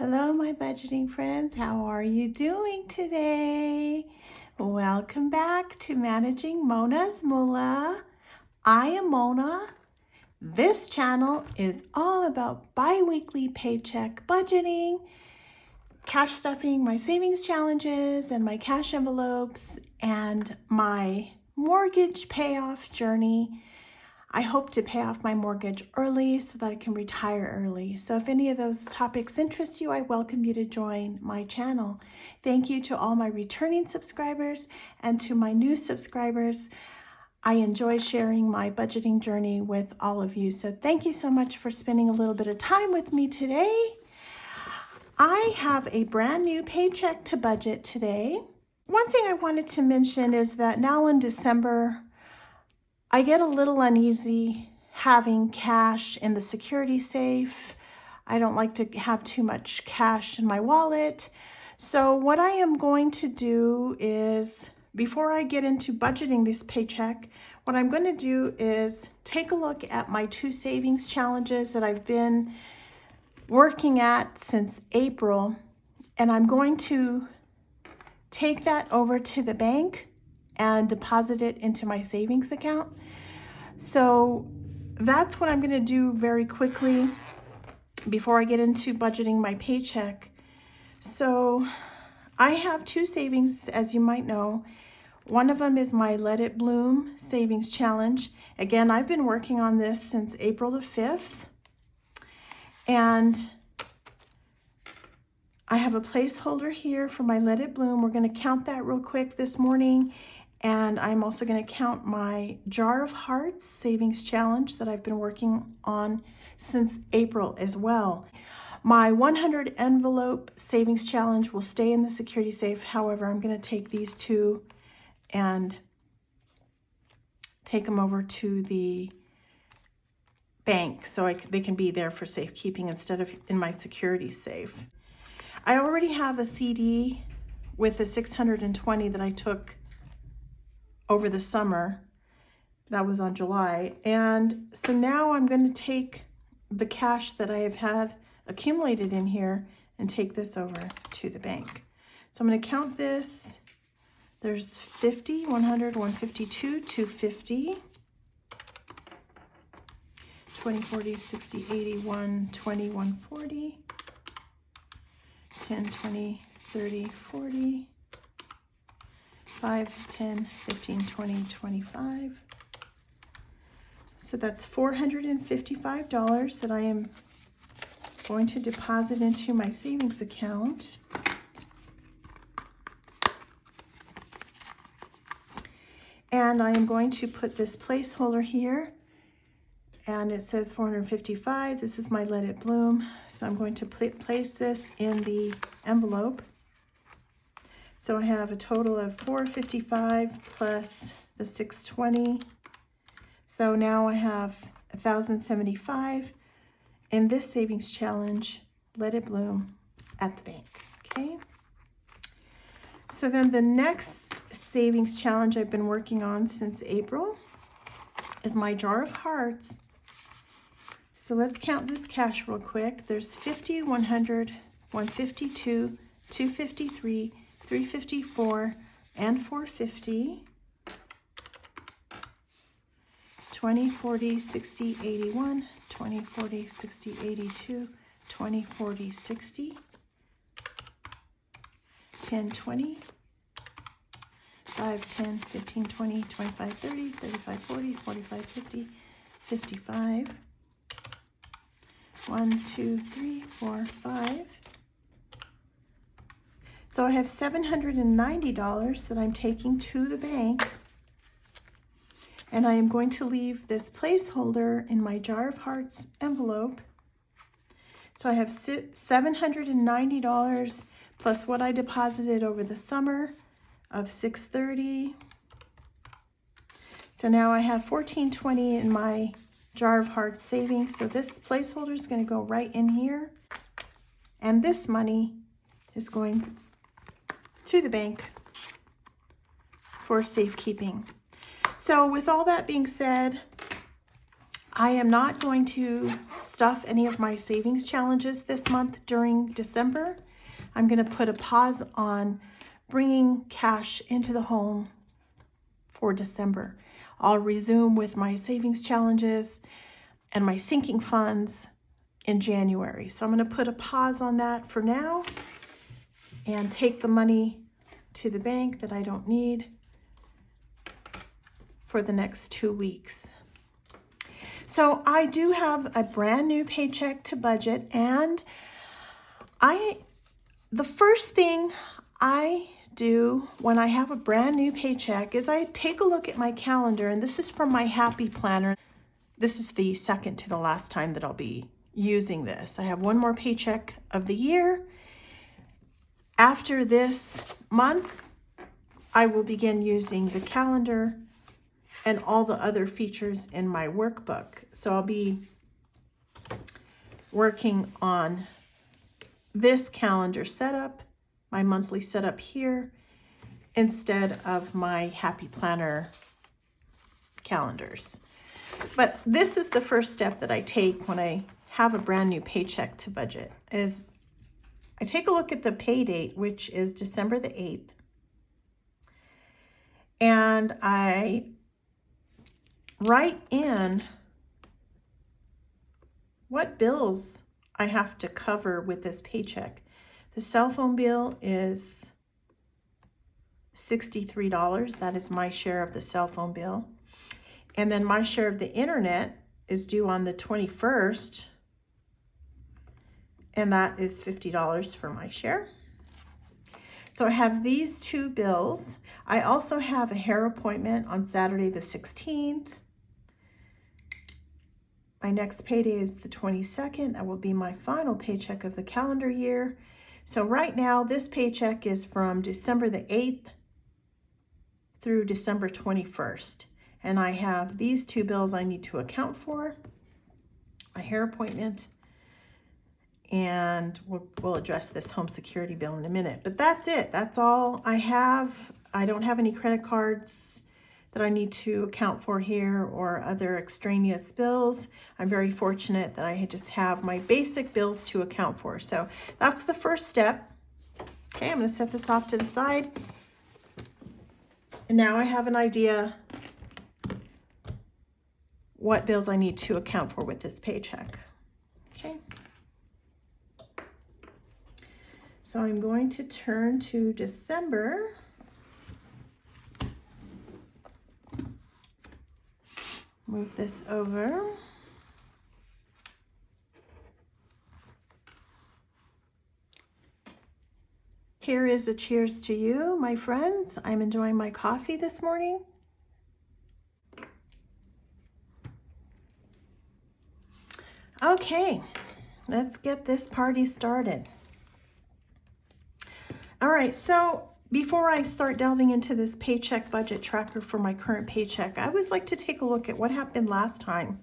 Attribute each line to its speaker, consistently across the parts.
Speaker 1: Hello, my budgeting friends. How are you doing today? Welcome back to Managing Mona's Moolah. I am Mona. This channel is all about bi-weekly paycheck budgeting, cash stuffing, my savings challenges, and my cash envelopes, and my mortgage payoff journey. I hope to pay off my mortgage early so that I can retire early. So if any of those topics interest you, I welcome you to join my channel. Thank you to all my returning subscribers and to my new subscribers. I enjoy sharing my budgeting journey with all of you. So thank you so much for spending a little bit of time with me today. I have a brand new paycheck to budget today. One thing I wanted to mention is that now in December, I get a little uneasy having cash in the security safe. I don't like to have too much cash in my wallet. So what I am going to do is, before I get into budgeting this paycheck, what I'm going to do is take a look at my 2 savings challenges that I've been working at since April, and I'm going to take that over to the bank and deposit it into my savings account. So that's what I'm going to do very quickly before I get into budgeting my paycheck. So I have 2 savings, as you might know. One of them is my Let It Bloom savings challenge. Again, I've been working on this since April the 5th. And I have a placeholder here for my Let It Bloom. We're going to count that real quick this morning. And I'm also going to count my Jar of Hearts savings challenge that I've been working on since April as well. My 100 envelope savings challenge will stay in the security safe. However, I'm going to take these 2 and take them over to the bank so they can be there for safekeeping instead of in my security safe. I already have a CD with the 620 that I took over the summer. That was on July. And so now I'm going to take the cash that I have had accumulated in here and take this over to the bank. So I'm going to count this. There's 50, 100, 152, 250, 20, 40, 60, 80, 120, 140, 10, 20, 30, 40, 5, 10, 15, 20, 25. So that's $455 that I am going to deposit into my savings account. And I am going to put this placeholder here, and it says 455. This is my Let It Bloom. So I'm going to place this in the envelope. So I have a total of 455 plus the 620. So now I have 1,075 in this savings challenge, Let It Bloom at the bank, okay? So then the next savings challenge I've been working on since April is my Jar of Hearts. So let's count this cash real quick. There's 50, 100, 152, 253, 354, and 450, 20, 40, 60, 81, 20, 40, 60, 82, 20, 40, 60, 10, 20, 5, 10, 15, 20, 25, 30, 35, 40, 45, 50, 55, 1, 2, 3, 4, 5. So I have $790 that I'm taking to the bank, and I am going to leave this placeholder in my Jar of Hearts envelope. So I have $790 plus what I deposited over the summer of $630. So now I have $1420 in my Jar of Hearts savings. So this placeholder is going to go right in here, and this money is going to the bank for safekeeping. So with all that being said, I am not going to stuff any of my savings challenges this month during December. I'm going to put a pause on bringing cash into the home for December. I'll resume with my savings challenges and my sinking funds in January. So I'm going to put a pause on that for now and take the money to the bank that I don't need for the next 2 weeks. So I do have a brand new paycheck to budget, and the first thing I do when I have a brand new paycheck is I take a look at my calendar, and this is from my Happy Planner. This is the second to the last time that I'll be using this. I have one more paycheck of the year. After this month, I will begin using the calendar and all the other features in my workbook. So I'll be working on this calendar setup, my monthly setup here, instead of my Happy Planner calendars. But this is the first step that I take when I have a brand new paycheck to budget, is I take a look at the pay date, which is December the 8th, and I write in what bills I have to cover with this paycheck. The cell phone bill is $63. That is my share of the cell phone bill. And then my share of the internet is due on the 21st. And that is $50 for my share. So I have these two bills. I also have a hair appointment on Saturday the 16th. My next payday is the 22nd. That will be my final paycheck of the calendar year. So right now, this paycheck is from December the 8th through December 21st. And I have these two bills I need to account for. My hair appointment, and we'll address this home security bill in a minute. But that's it. That's all I have. I don't have any credit cards that I need to account for here or other extraneous bills. I'm very fortunate that I just have my basic bills to account for. So that's the first step. Okay, I'm gonna set this off to the side. And now I have an idea what bills I need to account for with this paycheck. Okay. So I'm going to turn to December. Move this over. Here is a cheers to you, my friends. I'm enjoying my coffee this morning. Okay, let's get this party started. All right, so before I start delving into this paycheck budget tracker for my current paycheck, I always like to take a look at what happened last time.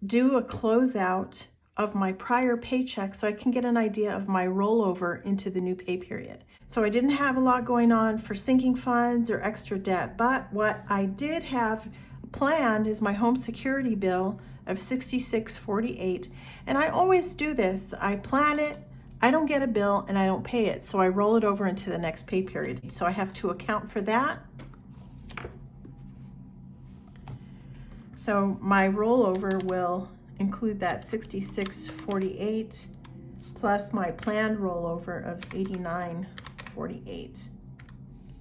Speaker 1: Do a closeout of my prior paycheck so I can get an idea of my rollover into the new pay period. So I didn't have a lot going on for sinking funds or extra debt, but what I did have planned is my home security bill of $66.48. And I always do this. I plan it, I don't get a bill, and I don't pay it. So I roll it over into the next pay period. So I have to account for that. So my rollover will include that $66.48 plus my planned rollover of $89.48.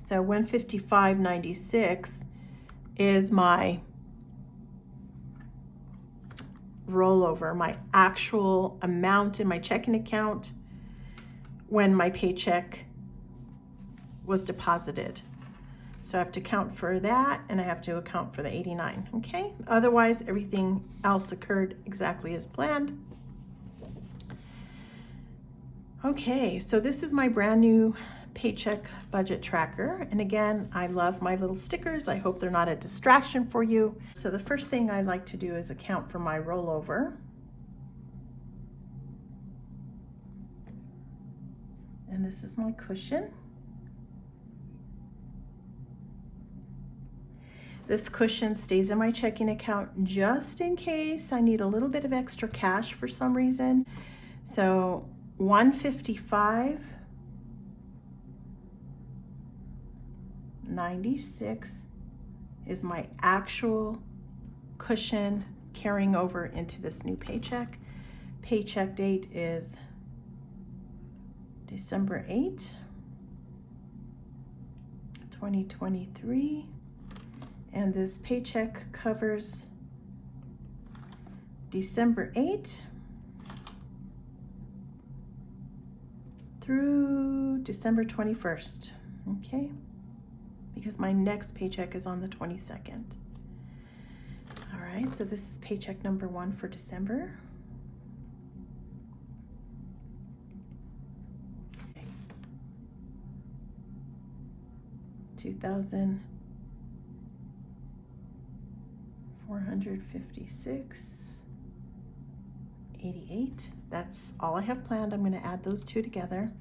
Speaker 1: So $155.96 is my rollover, my actual amount in my checking account when my paycheck was deposited. So I have to account for that, and I have to account for the 89, okay? Otherwise, everything else occurred exactly as planned. Okay, so this is my brand new paycheck budget tracker. And again, I love my little stickers. I hope they're not a distraction for you. So the first thing I like to do is account for my rollover. And this is my cushion. This cushion stays in my checking account just in case I need a little bit of extra cash for some reason. So $155.96 is my actual cushion carrying over into this new paycheck. Paycheck date is December 8, 2023. And this paycheck covers December 8 through December 21st, okay? Because my next paycheck is on the 22nd. All right, so this is paycheck number 1 for December. Okay. $2,456.88. That's all I have planned. I'm going to add those two together.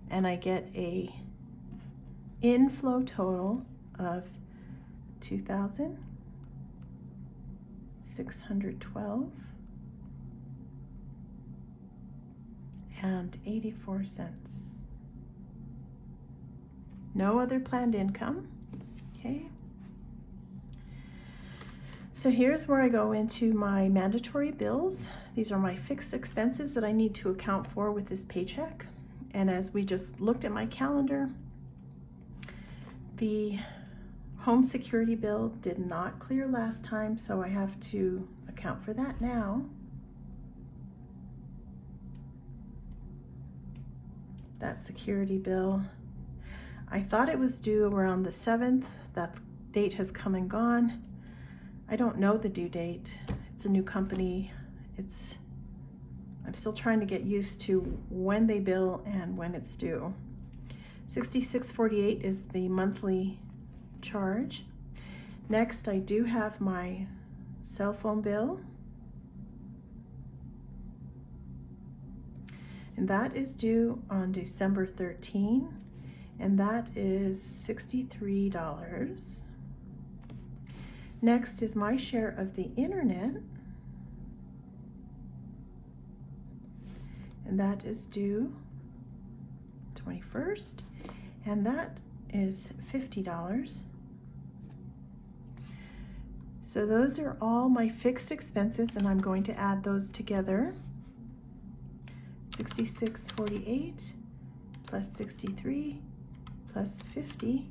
Speaker 1: And I get a inflow total of $2,612.84. No other planned income. Okay. So here's where I go into my mandatory bills. These are my fixed expenses that I need to account for with this paycheck. And as we just looked at my calendar, the home security bill did not clear last time, so I have to account for that now. That security bill, I thought it was due around the 7th. That date has come and gone. I don't know the due date. It's a new company. I'm still trying to get used to when they bill and when it's due. $66.48 is the monthly charge. Next, I do have my cell phone bill. And that is due on December 13, and that is $63. Next is my share of the internet, and that is due 21st, and that is $50. So those are all my fixed expenses, and I'm going to add those together. $66.48 plus 63 plus 50,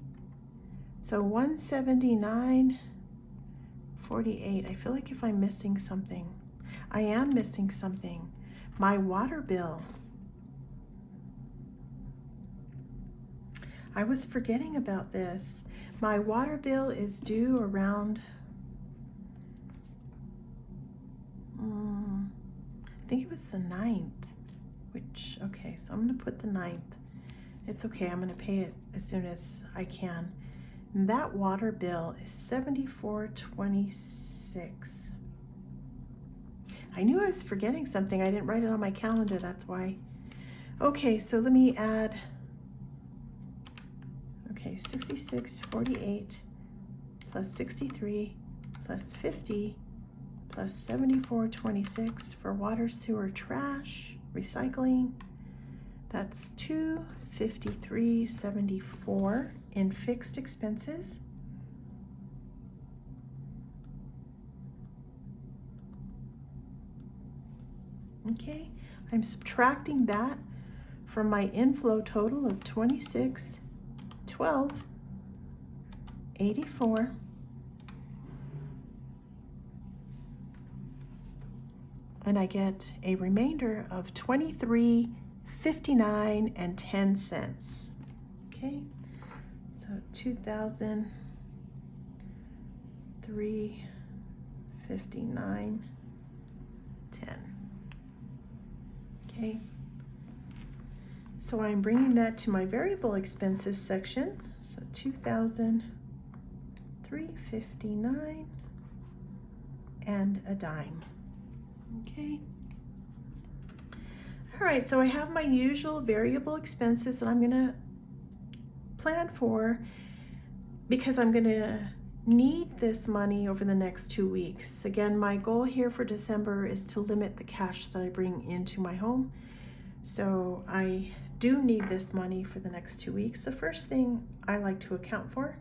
Speaker 1: so $179.48. I feel like if I'm missing something, I am missing something. My water bill. I was forgetting about this. My water bill is due around, I think it was the 9th, which, okay, so I'm gonna put the 9th. It's okay, I'm gonna pay it as soon as I can. And that water bill is $74.26. I knew I was forgetting something. I didn't write it on my calendar, that's why. Okay, so let me add, okay, $66.48 plus 63 plus 50 plus $74.26 for water, sewer, trash, recycling. That's $253.74 in fixed expenses. Okay, I'm subtracting that from my inflow total of $26.12.84. And I get a remainder of $23.59.10. Okay, so $2,359.10. Okay, so I'm bringing that to my variable expenses section. So $2,359 and a dime. Okay. All right, so I have my usual variable expenses, and I'm gonna plan for, because I'm going to need this money over the next 2 weeks. Again, my goal here for December is to limit the cash that I bring into my home. So I do need this money for the next 2 weeks. The first thing I like to account for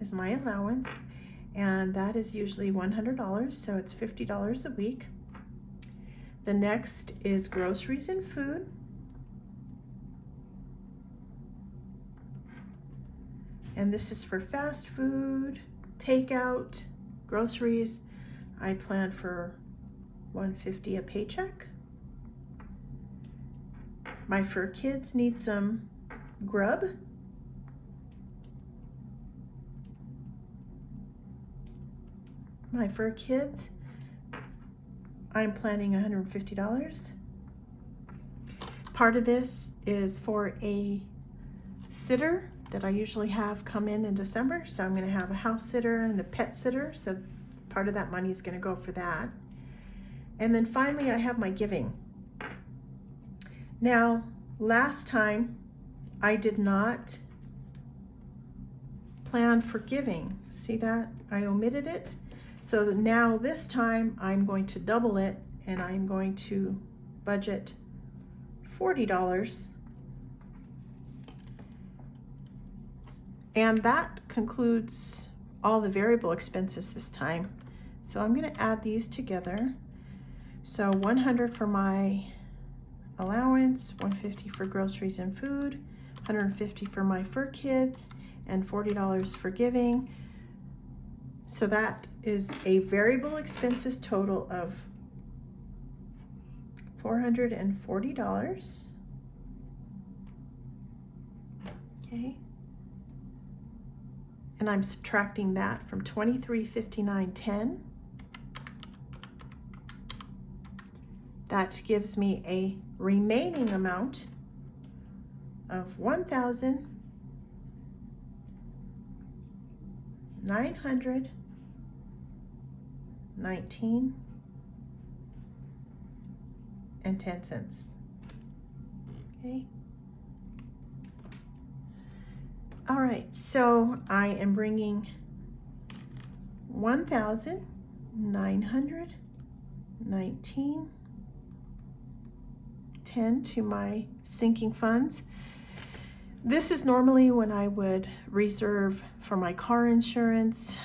Speaker 1: is my allowance, and that is usually $100, so it's $50 a week. The next is groceries and food. And this is for fast food, takeout, groceries. I plan for $150 a paycheck. My fur kids need some grub. My fur kids, I'm planning $150. Part of this is for a sitter that I usually have come in December. So I'm going to have a house sitter and a pet sitter. So part of that money is going to go for that. And then finally, I have my giving. Now, last time I did not plan for giving. See that? I omitted it. So now this time I'm going to double it, and I'm going to budget $40. And that concludes all the variable expenses this time. So I'm going to add these together. So $100 for my allowance, $150 for groceries and food, $150 for my fur kids, and $40 for giving. So that is a variable expenses total of $440. Okay. And I'm subtracting that from $23.59.10. That gives me a remaining amount of $1,919.10. Okay. All right, so I am bringing $1,919.10 to my sinking funds. This is normally when I would reserve for my car insurance,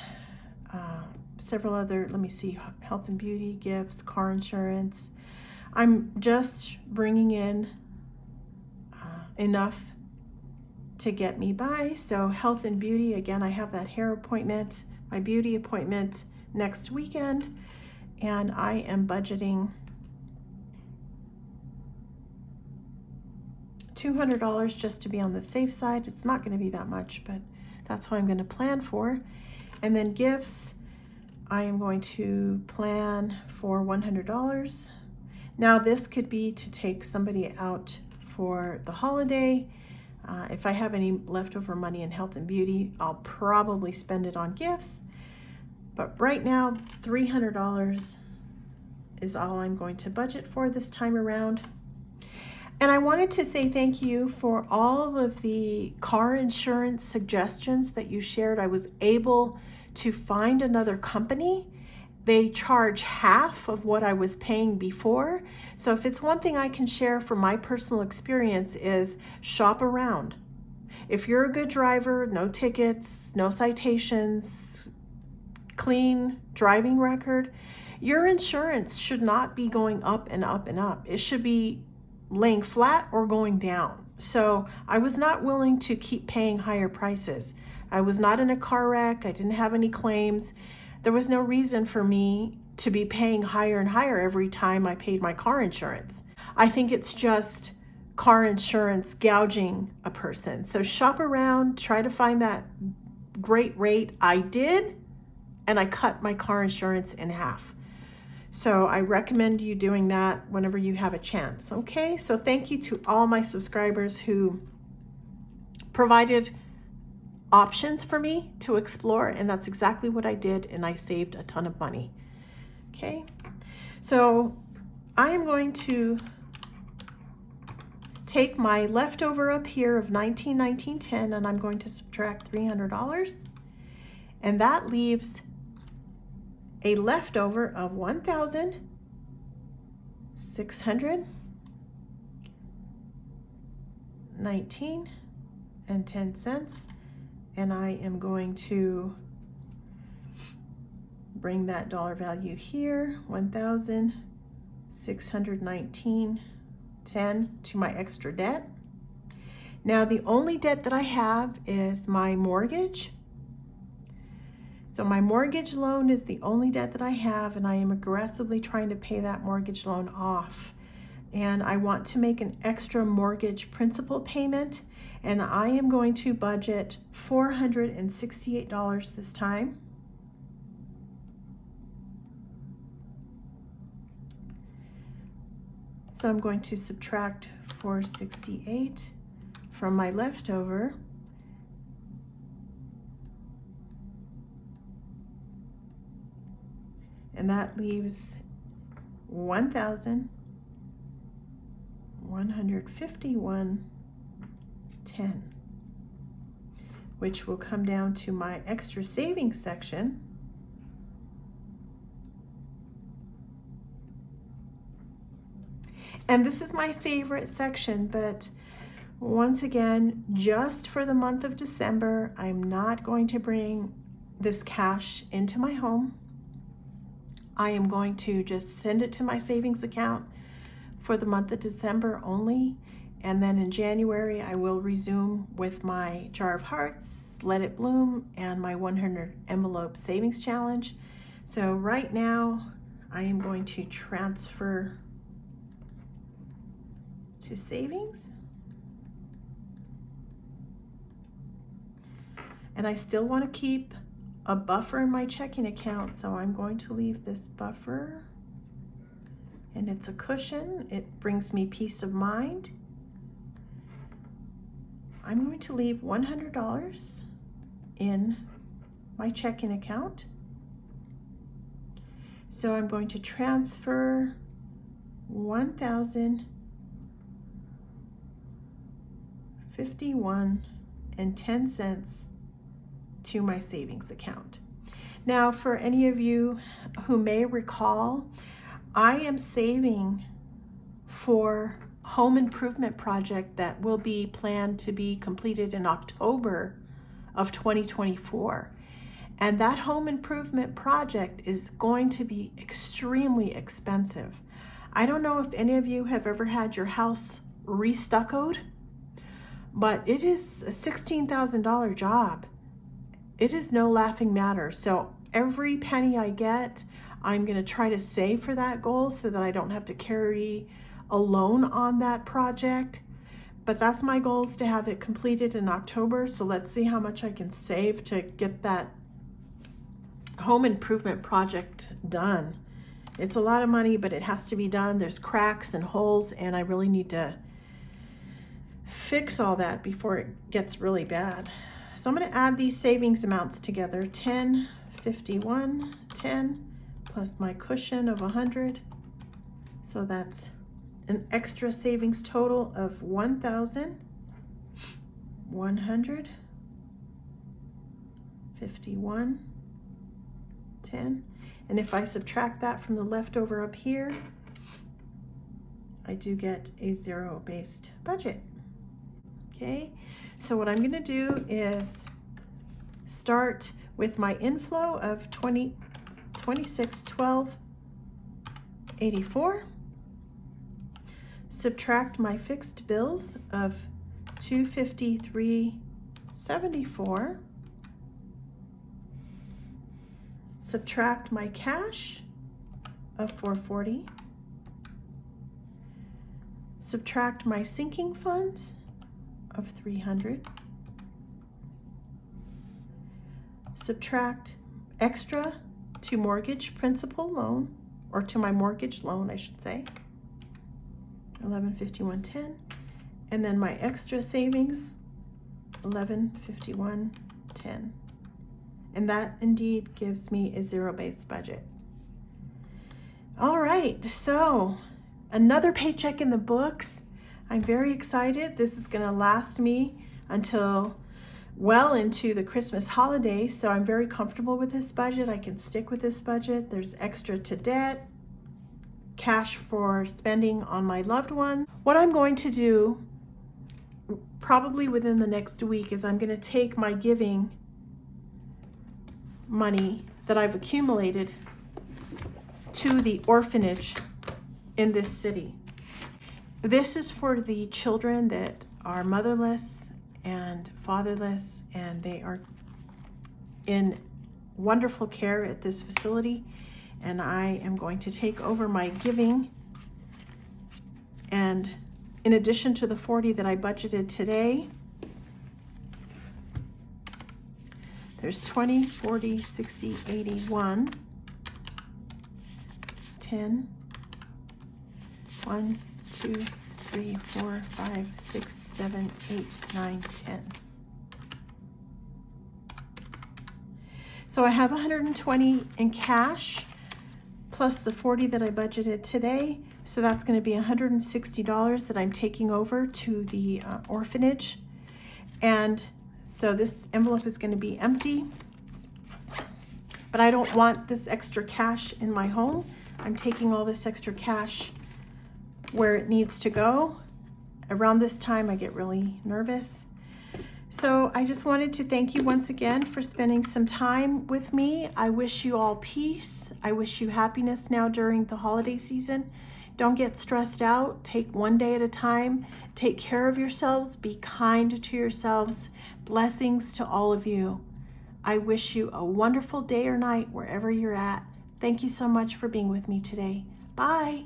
Speaker 1: several other, let me see, health and beauty, gifts, car insurance. I'm just bringing in enough to get me by. So health and beauty, again, I have that hair appointment, my beauty appointment next weekend, and I am budgeting $200 just to be on the safe side. It's not going to be that much, but that's what I'm going to plan for. And then gifts, I am going to plan for $100. Now this could be to take somebody out for the holiday. If I have any leftover money in health and beauty, I'll probably spend it on gifts. But right now, $300 is all I'm going to budget for this time around. And I wanted to say thank you for all of the car insurance suggestions that you shared. I was able to find another company. They charge half of what I was paying before. So if it's one thing I can share from my personal experience is shop around. If you're a good driver, no tickets, no citations, clean driving record, your insurance should not be going up and up and up. It should be laying flat or going down. So I was not willing to keep paying higher prices. I was not in a car wreck. I didn't have any claims. There was no reason for me to be paying higher and higher every time I paid my car insurance. I think it's just car insurance gouging a person. So shop around, try to find that great rate. I did, and I cut my car insurance in half. So I recommend you doing that whenever you have a chance. Okay, so thank you to all my subscribers who provided options for me to explore, and that's exactly what I did, and I saved a ton of money. Okay, so I am going to take my leftover up here of $19.10 and I'm going to subtract $300, and that leaves a leftover of $1,619.10, and I am going to bring that dollar value here, $1,619.10, to my extra debt. Now the only debt that I have is my mortgage. So my mortgage loan is the only debt that I have, and I am aggressively trying to pay that mortgage loan off. And I want to make an extra mortgage principal payment, and I am going to budget $468 this time. So I'm going to subtract $468 from my leftover. And that leaves $1,151.10, which will come down to my extra savings section. And this is my favorite section, but once again, just for the month of December, I'm not going to bring this cash into my home. I am going to just send it to my savings account for the month of December only. And then in January, I will resume with my Jar of Hearts, Let It Bloom, and my 100 envelope savings challenge. So right now, I am going to transfer to savings. And I still want to keep a buffer in my checking account, so I'm going to leave this buffer, and it's a cushion. It brings me peace of mind. I'm going to leave $100 in my checking account. So I'm going to transfer $1,051.10 to my savings account. Now, for any of you who may recall, I am saving for home improvement project that will be planned to be completed in October of 2024. And that home improvement project is going to be extremely expensive. I don't know if any of you have ever had your house restuccoed, but it is a $16,000 job. It is no laughing matter. So every penny I get, I'm going to try to save for that goal so that I don't have to carry a loan on that project. But that's my goal, is to have it completed in October. So let's see how much I can save to get that home improvement project done. It's a lot of money, but it has to be done. There's cracks and holes, and I really need to fix all that before it gets really bad. So I'm going to add these savings amounts together. 10, 51, 10, plus my cushion of 100. So that's an extra savings total of $1,151.10. And if I subtract that from the leftover up here, I do get a zero-based budget. Okay, so what I'm going to do is start with my inflow of $26,12.84, subtract my fixed bills of $253.74, subtract my cash of $440, subtract my sinking funds of $300, subtract extra to mortgage principal loan, or to my mortgage loan, I should say, $1151.10, and then my extra savings, $1151.10. And that indeed gives me a zero-based budget. All right, so another paycheck in the books. I'm very excited. This is going to last me until well into the Christmas holiday, so I'm very comfortable with this budget. I can stick with this budget. There's extra to debt, cash for spending on my loved one. What I'm going to do probably within the next week is I'm going to take my giving money that I've accumulated to the orphanage in this city. This is for the children that are motherless and fatherless, and they are in wonderful care at this facility. And I am going to take over my giving, and in addition to the $40 that I budgeted today, there's 20, 40, 60, 81, 10, 1, 2, 3, 4, 5, 6, 7, 8, 9, 10. So I have 120 in cash plus the 40 that I budgeted today. So that's going to be $160 that I'm taking over to the orphanage. And so this envelope is going to be empty, but I don't want this extra cash in my home. I'm taking all this extra cash where it needs to go. Around this time, I get really nervous. So I just wanted to thank you once again for spending some time with me. I wish you all peace. I wish you happiness now during the holiday season. Don't get stressed out. Take one day at a time. Take care of yourselves. Be kind to yourselves. Blessings to all of you. I wish you a wonderful day or night wherever you're at. Thank you so much for being with me today. Bye.